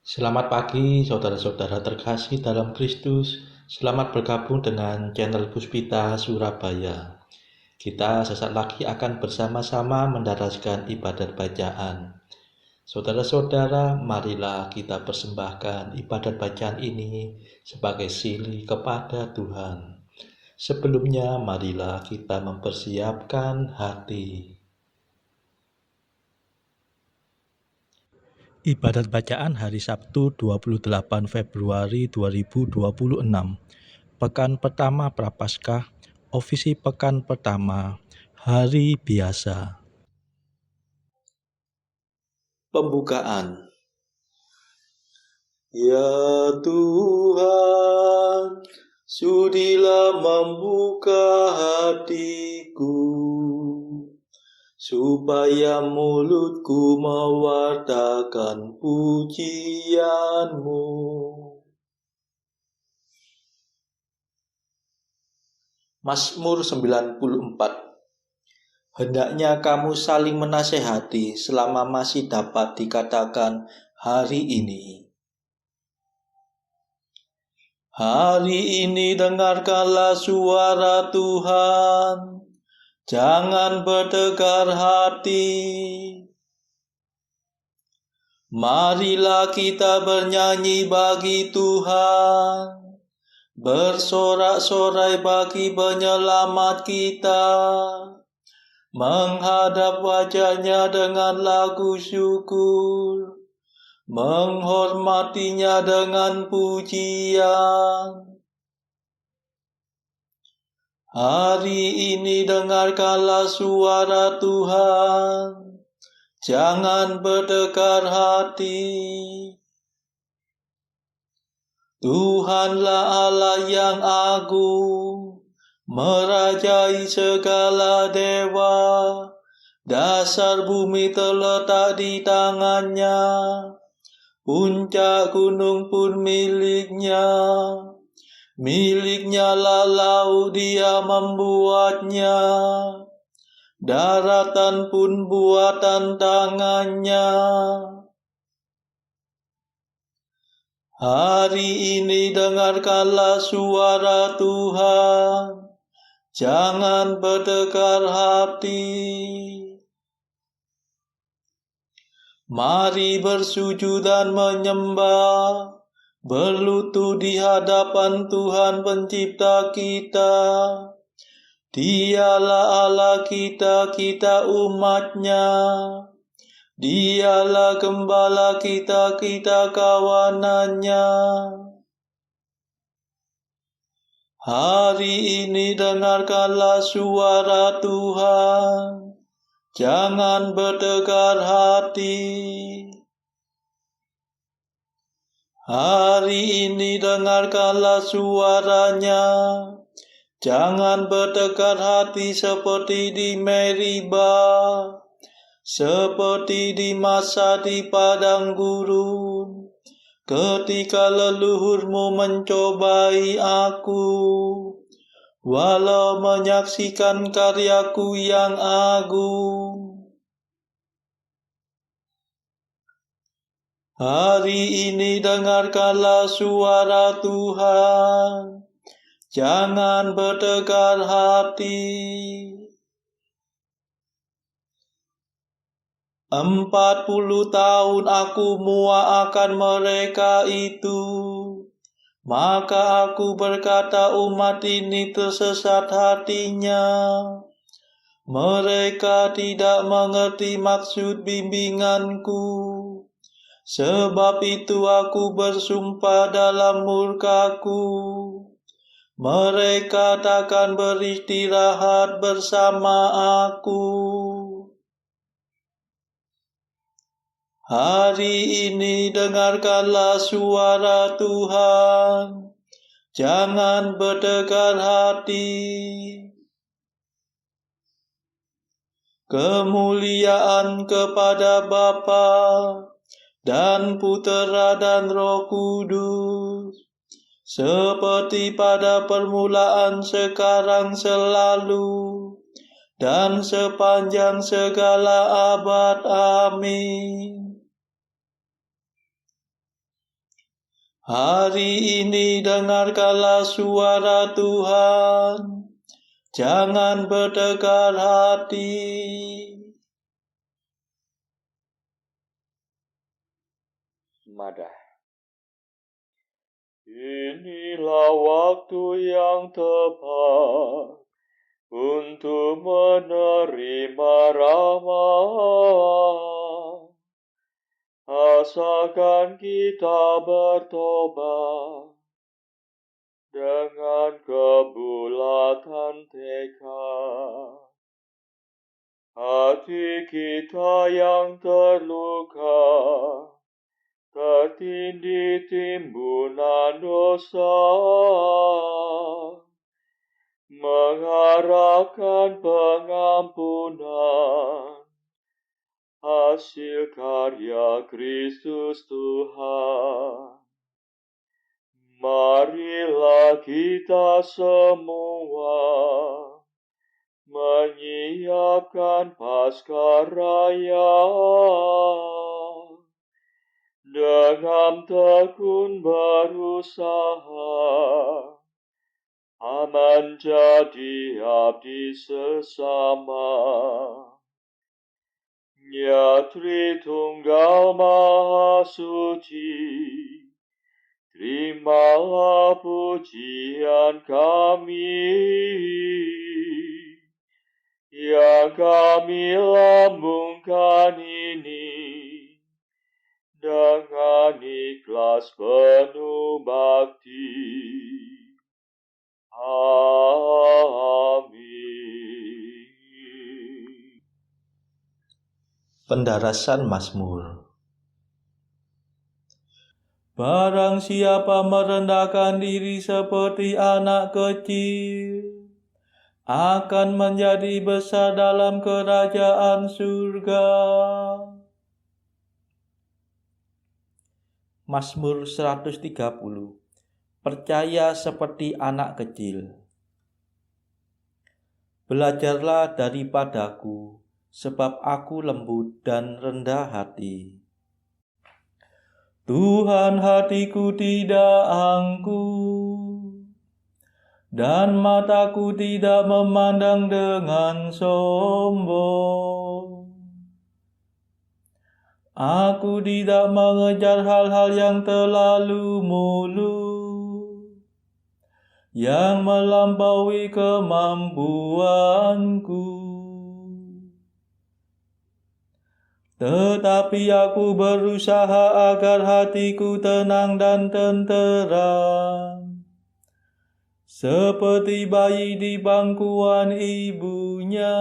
Selamat pagi, saudara-saudara terkasih dalam Kristus. Selamat bergabung dengan channel Puspita Surabaya. Kita sesaat lagi akan bersama-sama mendaraskan ibadat bacaan. Saudara-saudara, marilah kita persembahkan ibadat bacaan ini sebagai sili kepada Tuhan. Sebelumnya, marilah kita mempersiapkan hati. Ibadat bacaan hari Sabtu 28 Februari 2026. Pekan pertama Prapaskah, ofisi pekan pertama, hari biasa. Pembukaan. Ya Tuhan, sudilah membuka hatiku, supaya mulutku mewartakan pujian-Mu. Mazmur 94. Hendaknya kamu saling menasehati selama masih dapat dikatakan hari ini. Hari ini dengarkanlah suara Tuhan, jangan bertegar hati. Marilah kita bernyanyi bagi Tuhan, bersorak-sorai bagi penyelamat kita, menghadap wajahnya dengan lagu syukur, menghormatinya dengan pujian. Hari ini dengarkanlah suara Tuhan, jangan berdekat hati. Tuhanlah Allah yang agung, merajai segala dewa. Dasar bumi terletak di tangannya, puncak gunung pun miliknya. Miliknya lah laut, dia membuatnya, daratan pun buatan tangannya. Hari ini dengarkanlah suara Tuhan, jangan berdekat hati. Mari bersujud dan menyembah, berlutut di hadapan Tuhan pencipta kita. Dialah Allah kita, kita umatnya. Dialah gembala kita, kita kawanannya. Hari ini dengarkanlah suara Tuhan, jangan bertegar hati. Hari ini dengarkanlah suaranya, jangan bertegar hati seperti di Meriba, seperti di masa di padang gurun, ketika leluhurmu mencobai aku, walau menyaksikan karyaku yang agung. Hari ini dengarkanlah suara Tuhan, jangan bertegar hati. 40 tahun aku muak akan mereka itu. Maka aku berkata, umat ini tersesat hatinya. Mereka tidak mengerti maksud bimbinganku. Sebab itu aku bersumpah dalam murkaku, mereka takkan beristirahat bersama aku. Hari ini dengarkanlah suara Tuhan, jangan berdekat hati. Kemuliaan kepada Bapa dan Putera dan Roh Kudus, seperti pada permulaan, sekarang, selalu, dan sepanjang segala abad. Amin. Hari ini dengarkanlah suara Tuhan, jangan bertekar hati. Madah. Inilah waktu yang tepat untuk menerima rahmat. Asalkan kita bertobat dengan kebulatan tekad. Hati kita yang terluka, tertindih timbunan dosa, mengharapkan pengampunan, hasil karya Kristus Tuhan. Marilah kita semua menyiapkan Paskah Raya dengan tekun berusaha menjadi abdi sesama. Ya Tritunggal Maha Suci, terimalah pujian kami yang kami lambungkan ini dengan ikhlas penuh bakti. Amin. Pendarasan Mazmur. Barang siapa merendahkan diri seperti anak kecil, akan menjadi besar dalam kerajaan surga. Mazmur 130. Percaya seperti anak kecil. Belajarlah daripadaku, sebab aku lembut dan rendah hati. Tuhan, hatiku tidak angkuh, dan mataku tidak memandang dengan sombong. Aku tidak mengejar hal-hal yang terlalu muluk, yang melampaui kemampuanku. Tetapi aku berusaha agar hatiku tenang dan tenteram, seperti bayi di bangkuan ibunya.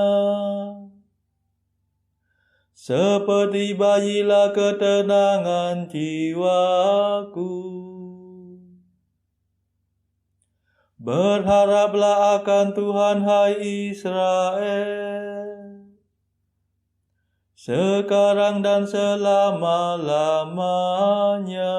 Seperti bayilah ketenangan jiwaku. Berharaplah akan Tuhan, hai Israel, sekarang dan selama-lamanya.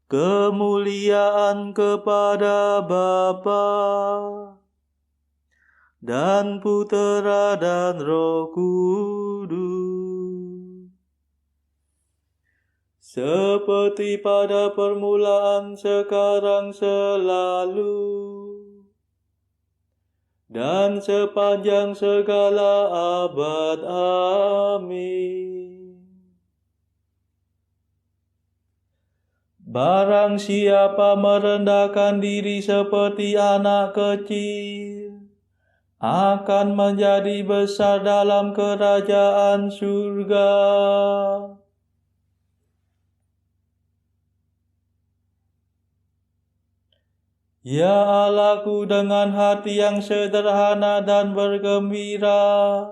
Kemuliaan kepada Bapa dan Putera dan Roh Kudus, seperti pada permulaan, sekarang, selalu, dan sepanjang segala abad. Amin. Barang siapa merendahkan diri seperti anak kecil, akan menjadi besar dalam kerajaan surga. Ya Allahku, dengan hati yang sederhana dan bergembira,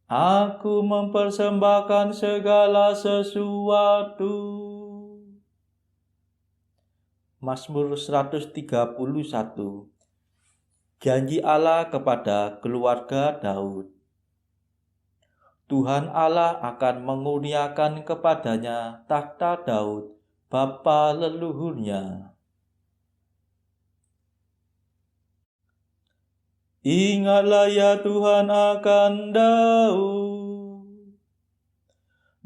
aku mempersembahkan segala sesuatu. Mazmur 131. Janji Allah kepada keluarga Daud. Tuhan Allah akan mengurniakan kepadanya takhta Daud, bapa leluhurnya. Ingatlah ya Tuhan akan Daud,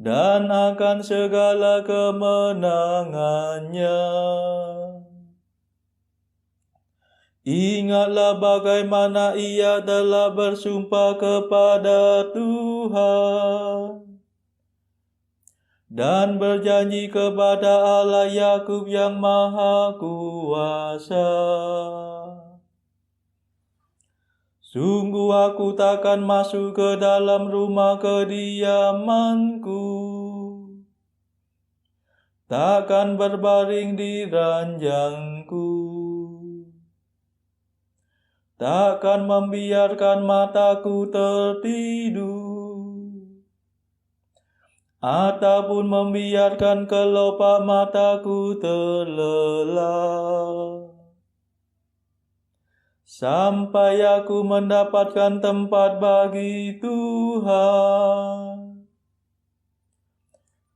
dan akan segala kemenangannya. Ingatlah bagaimana ia telah bersumpah kepada Tuhan dan berjanji kepada Allah Yakub yang Maha Kuasa. Sungguh aku takkan masuk ke dalam rumah kediamanku, takkan berbaring di ranjangku, takkan membiarkan mataku tertidur, ataupun membiarkan kelopak mataku terlelap, sampai aku mendapatkan tempat bagi Tuhan,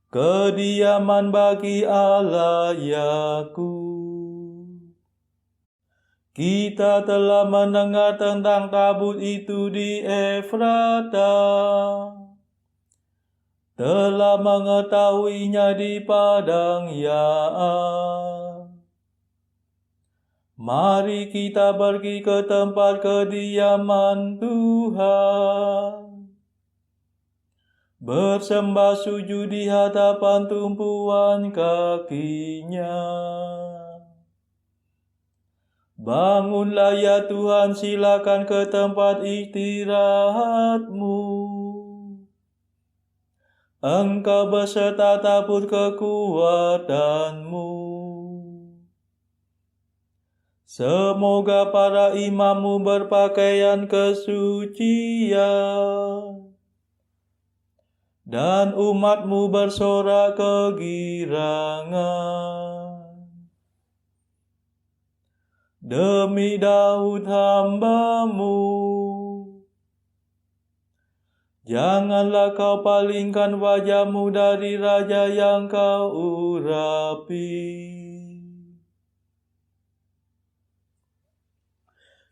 kediaman bagi Allah Yakub. Kita telah mendengar tentang tabut itu di Efrata, telah mengetahuinya di padang Yaar. Mari kita pergi ke tempat kediaman Tuhan, bersembah sujud di hadapan tumpuan kakinya. Bangunlah ya Tuhan, silakan ke tempat istirahatmu. Engkau beserta tabut kekuatanmu. Semoga para imammu berpakaian kesucian dan umatmu bersorak kegirangan. Demi Daud hamba-Mu, janganlah kau palingkan wajah-Mu dari raja yang kau urapi.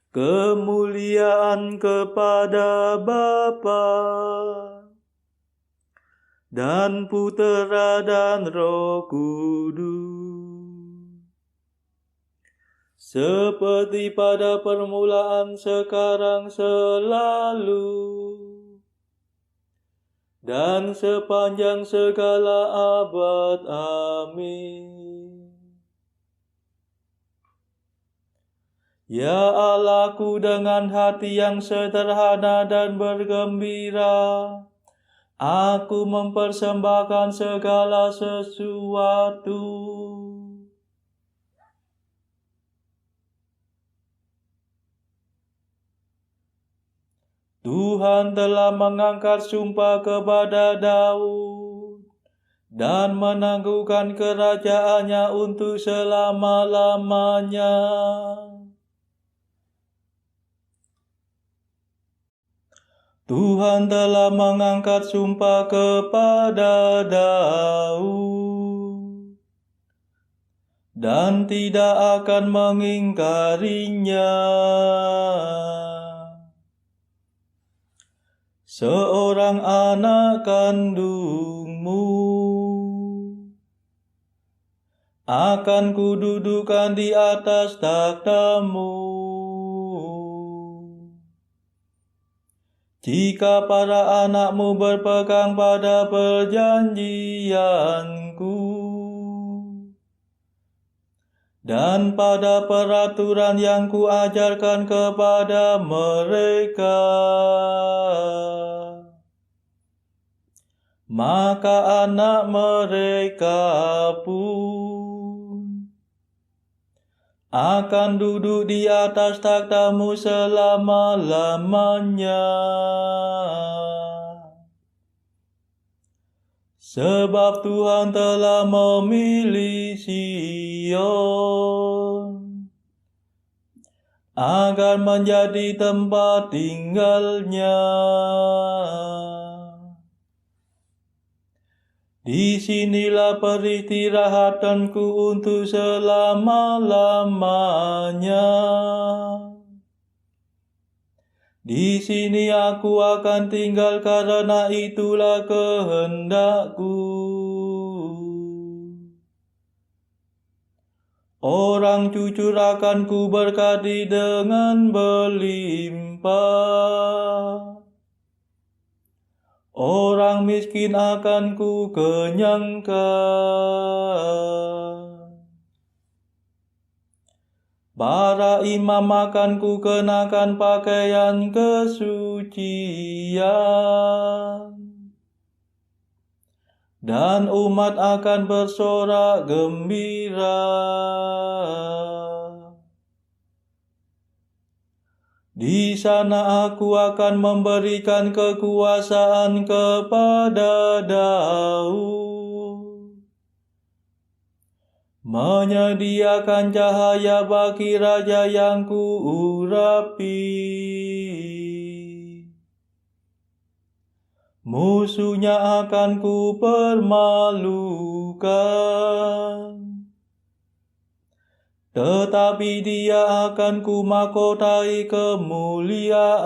Kemuliaan kepada Bapa dan Putera dan Roh Kudus, seperti pada permulaan, sekarang, selalu, dan sepanjang segala abad. Amin. Ya Allahku, dengan hati yang sederhana dan bergembira, aku mempersembahkan segala sesuatu. Tuhan telah mengangkat sumpah kepada Daud dan menangguhkan kerajaannya untuk selama-lamanya. Tuhan telah mengangkat sumpah kepada Daud dan tidak akan mengingkarinya. Seorang anak kandungmu akan kududukan di atas takhtamu. Jika para anakmu berpegang pada perjanjianku dan pada peraturan yang kuajarkan kepada mereka, maka anak mereka pun akan duduk di atas takhtamu selama-lamanya. Sebab Tuhan telah memilih Sion agar menjadi tempat tinggalnya. Di sinilah peristirahatanku untuk selama-lamanya. Di sini aku akan tinggal karena itulah kehendakku. Orang jujur akan ku berkati dengan berlimpah. Orang miskin akan ku kenyangkan. Para imam akan ku kenakan pakaian kesucian. Dan umat akan bersorak gembira. Di sana aku akan memberikan kekuasaan kepada Daud, menyediakan cahaya bagi raja yang kuurapi. Musuhnya akan ku permalukan, tetapi dia akan ku mahkotai kemuliaan.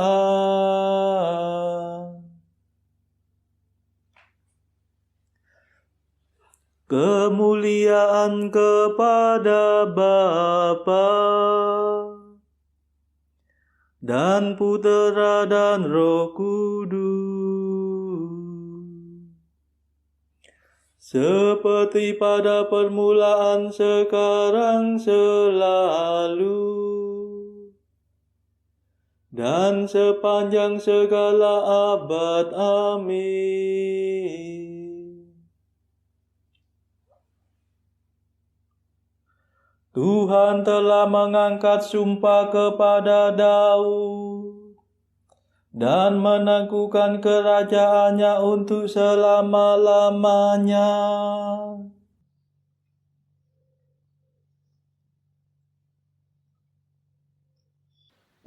Kemuliaan kepada Bapa dan Putera dan Roh Kudus, seperti pada permulaan, sekarang, selalu, dan sepanjang segala abad. Amin. Tuhan telah mengangkat sumpah kepada Daud dan meneguhkan kerajaannya untuk selama-lamanya.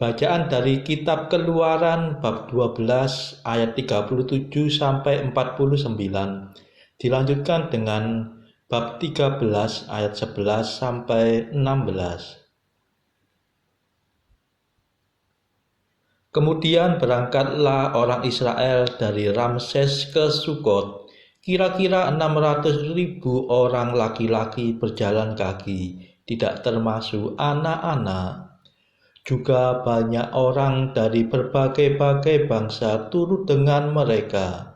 Bacaan dari Kitab Keluaran bab 12 ayat 37 sampai 49 dilanjutkan dengan bab 13 ayat 11 sampai 16. Kemudian berangkatlah orang Israel dari Ramses ke Sukot. Kira-kira 600.000 orang laki-laki berjalan kaki, tidak termasuk anak-anak. Juga banyak orang dari berbagai-bagai bangsa turut dengan mereka.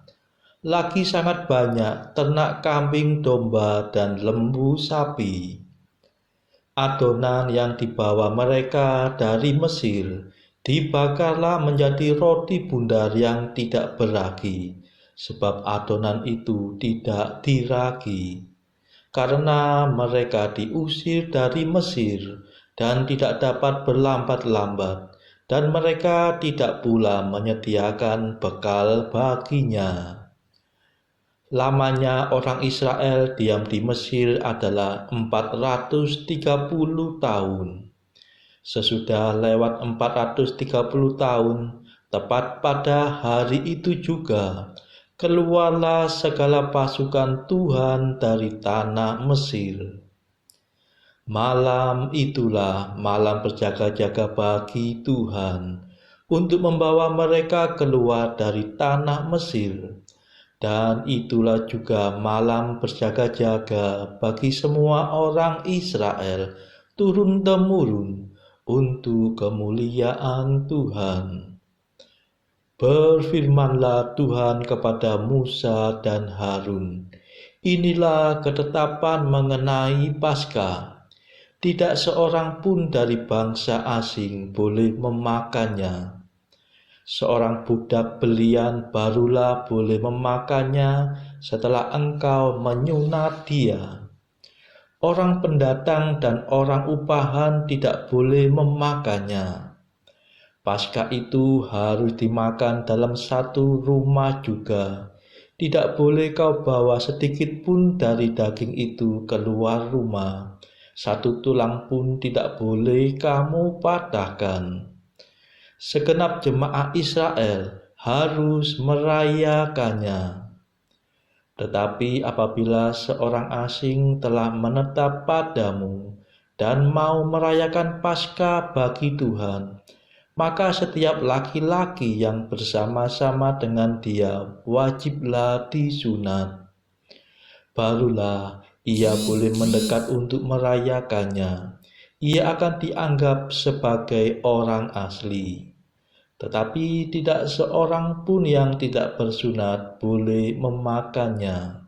Lagi sangat banyak ternak kambing, domba, dan lembu sapi. Adonan yang dibawa mereka dari Mesir dibakarlah menjadi roti bundar yang tidak beragi, sebab adonan itu tidak diragi. Karena mereka diusir dari Mesir dan tidak dapat berlambat-lambat, dan mereka tidak pula menyediakan bekal baginya. Lamanya orang Israel diam di Mesir adalah 430 tahun. Sesudah lewat 430 tahun, tepat pada hari itu juga, keluarlah segala pasukan Tuhan dari tanah Mesir. Malam itulah malam berjaga-jaga bagi Tuhan, untuk membawa mereka keluar dari tanah Mesir. Dan itulah juga malam berjaga-jaga bagi semua orang Israel, turun-temurun, untuk kemuliaan Tuhan. Berfirmanlah Tuhan kepada Musa dan Harun, inilah ketetapan mengenai Paskah. Tidak seorang pun dari bangsa asing boleh memakannya. Seorang budak belian barulah boleh memakannya setelah engkau menyunat dia. Orang pendatang dan orang upahan tidak boleh memakannya. Paskah itu harus dimakan dalam satu rumah juga. Tidak boleh kau bawa sedikit pun dari daging itu keluar rumah. Satu tulang pun tidak boleh kamu patahkan. Segenap jemaat Israel harus merayakannya. Tetapi apabila seorang asing telah menetap padamu dan mau merayakan Paskah bagi Tuhan, maka setiap laki-laki yang bersama-sama dengan dia wajiblah disunat. Barulah ia boleh mendekat untuk merayakannya. Ia akan dianggap sebagai orang asli. Tetapi tidak seorang pun yang tidak bersunat boleh memakannya.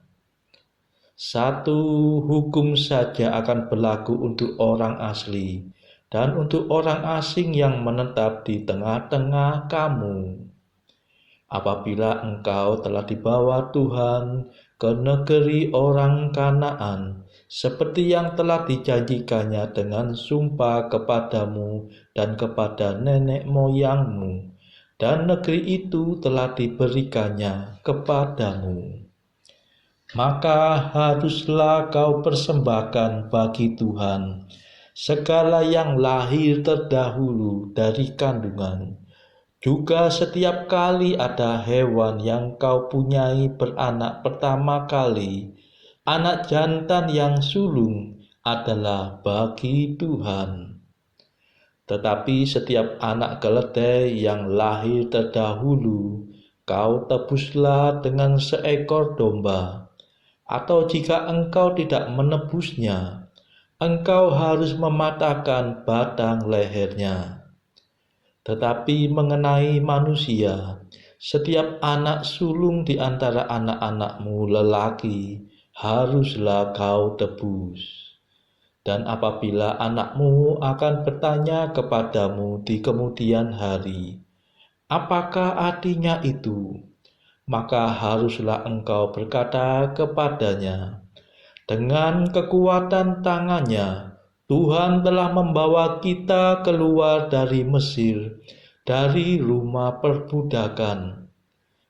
Satu hukum saja akan berlaku untuk orang asli dan untuk orang asing yang menetap di tengah-tengah kamu. Apabila engkau telah dibawa Tuhan ke negeri orang Kanaan, seperti yang telah dijanjikannya dengan sumpah kepadamu dan kepada nenek moyangmu, dan negeri itu telah diberikannya kepadamu, maka haruslah kau persembahkan bagi Tuhan segala yang lahir terdahulu dari kandungan. Juga setiap kali ada hewan yang kau punyai beranak pertama kali, anak jantan yang sulung adalah bagi Tuhan. Tetapi setiap anak keledai yang lahir terdahulu, kau tebuslah dengan seekor domba. Atau jika engkau tidak menebusnya, engkau harus mematahkan batang lehernya. Tetapi mengenai manusia, setiap anak sulung di antara anak-anakmu lelaki haruslah kau tebus. Dan apabila anakmu akan bertanya kepadamu di kemudian hari, apakah artinya itu? Maka haruslah engkau berkata kepadanya, dengan kekuatan tangannya, Tuhan telah membawa kita keluar dari Mesir, dari rumah perbudakan.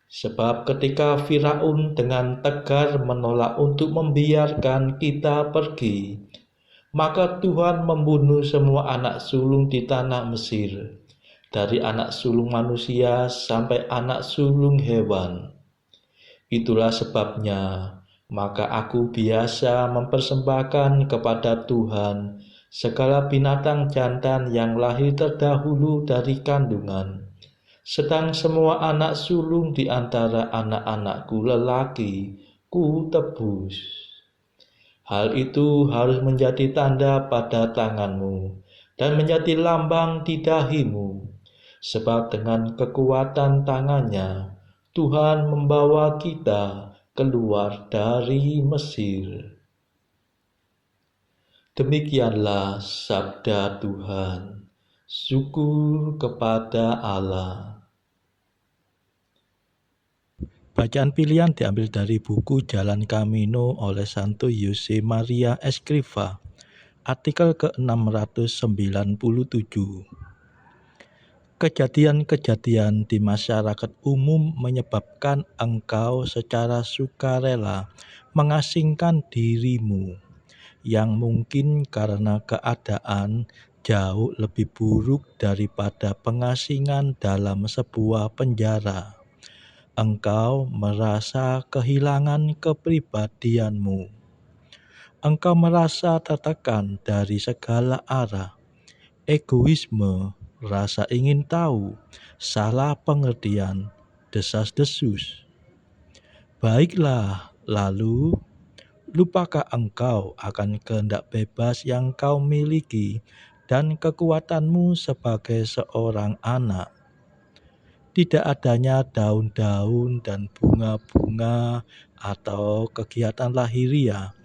Sebab ketika Firaun dengan tegar menolak untuk membiarkan kita pergi, maka Tuhan membunuh semua anak sulung di tanah Mesir, dari anak sulung manusia sampai anak sulung hewan. Itulah sebabnya, maka aku biasa mempersembahkan kepada Tuhan segala binatang jantan yang lahir terdahulu dari kandungan, sedang semua anak sulung di antara anak-anakku lelaki ku tebus. Hal itu harus menjadi tanda pada tanganmu dan menjadi lambang di dahimu, sebab dengan kekuatan tangannya Tuhan membawa kita keluar dari Mesir. Demikianlah sabda Tuhan. Syukur kepada Allah. Bacaan pilihan diambil dari buku Jalan Camino oleh Santo Jose Maria Escrivá, artikel ke-697. Kejadian-kejadian di masyarakat umum menyebabkan engkau secara sukarela mengasingkan dirimu, yang mungkin karena keadaan jauh lebih buruk daripada pengasingan dalam sebuah penjara. Engkau merasa kehilangan kepribadianmu. Engkau merasa tertekan dari segala arah. Egoisme, rasa ingin tahu, salah pengertian, desas-desus. Baiklah, lalu lupakah engkau akan kehendak bebas yang kau miliki dan kekuatanmu sebagai seorang anak? Tidak adanya daun-daun dan bunga-bunga atau kegiatan lahiriah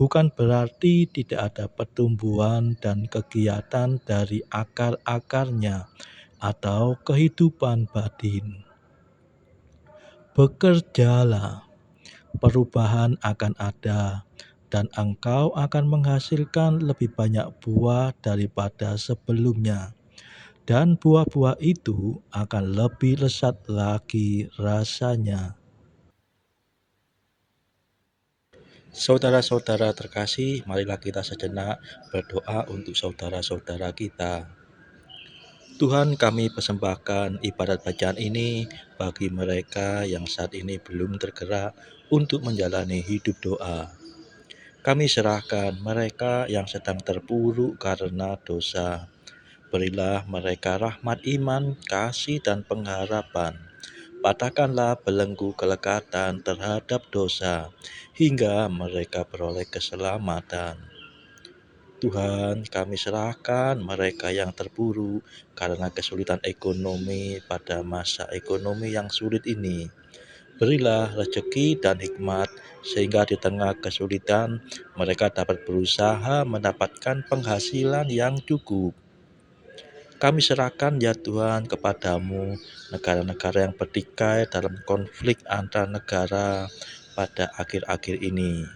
bukan berarti tidak ada pertumbuhan dan kegiatan dari akar-akarnya atau kehidupan batin. Bekerjalah, perubahan akan ada, dan engkau akan menghasilkan lebih banyak buah daripada sebelumnya. Dan buah-buah itu akan lebih lezat lagi rasanya. Saudara-saudara terkasih, marilah kita sejenak berdoa untuk saudara-saudara kita. Tuhan, kami persembahkan ibadat bacaan ini bagi mereka yang saat ini belum tergerak untuk menjalani hidup doa. Kami serahkan mereka yang sedang terpuruk karena dosa, Berilah mereka rahmat iman, kasih, dan pengharapan. Patahkanlah belenggu kelekatan terhadap dosa, hingga mereka beroleh keselamatan. Tuhan, kami serahkan mereka yang terpuruk karena kesulitan ekonomi pada masa ekonomi yang sulit ini. Berilah rezeki dan hikmat, sehingga di tengah kesulitan mereka dapat berusaha mendapatkan penghasilan yang cukup. Kami serahkan ya Tuhan kepadamu negara-negara yang bertikai dalam konflik antar negara pada akhir-akhir ini.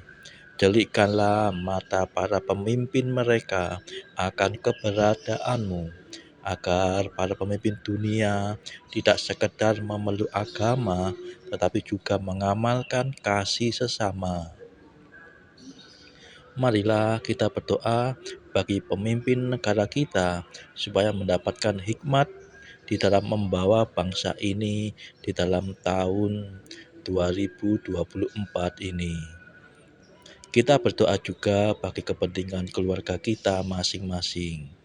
Delikkanlah mata para pemimpin mereka akan keberadaanmu, agar para pemimpin dunia tidak sekedar memeluk agama, tetapi juga mengamalkan kasih sesama. Marilah kita berdoa bagi pemimpin negara kita, supaya mendapatkan hikmat di dalam membawa bangsa ini di dalam tahun 2024 ini. Kita berdoa juga bagi kepentingan keluarga kita masing-masing.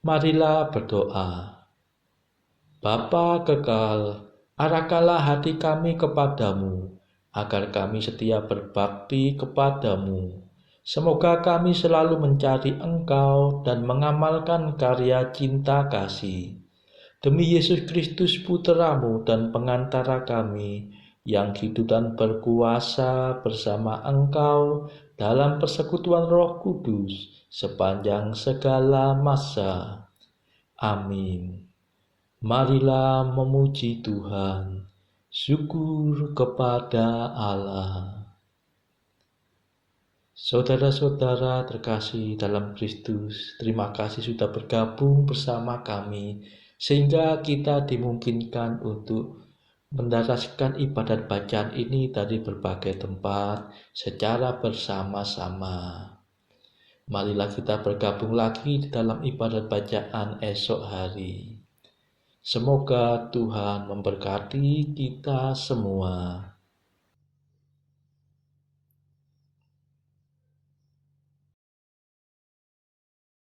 Marilah berdoa. Bapa kekal, arahkanlah hati kami kepadamu, agar kami setia berbakti kepadamu. Semoga kami selalu mencari Engkau dan mengamalkan karya cinta kasih. Demi Yesus Kristus Putramu dan pengantara kami, yang hidup dan berkuasa bersama Engkau dalam persekutuan Roh Kudus sepanjang segala masa. Amin. Marilah memuji Tuhan. Syukur kepada Allah. Saudara-saudara terkasih dalam Kristus, terima kasih sudah bergabung bersama kami, sehingga kita dimungkinkan untuk mendaraskan ibadat bacaan ini dari berbagai tempat secara bersama-sama. Marilah kita bergabung lagi di dalam ibadat bacaan esok hari. Semoga Tuhan memberkati kita semua.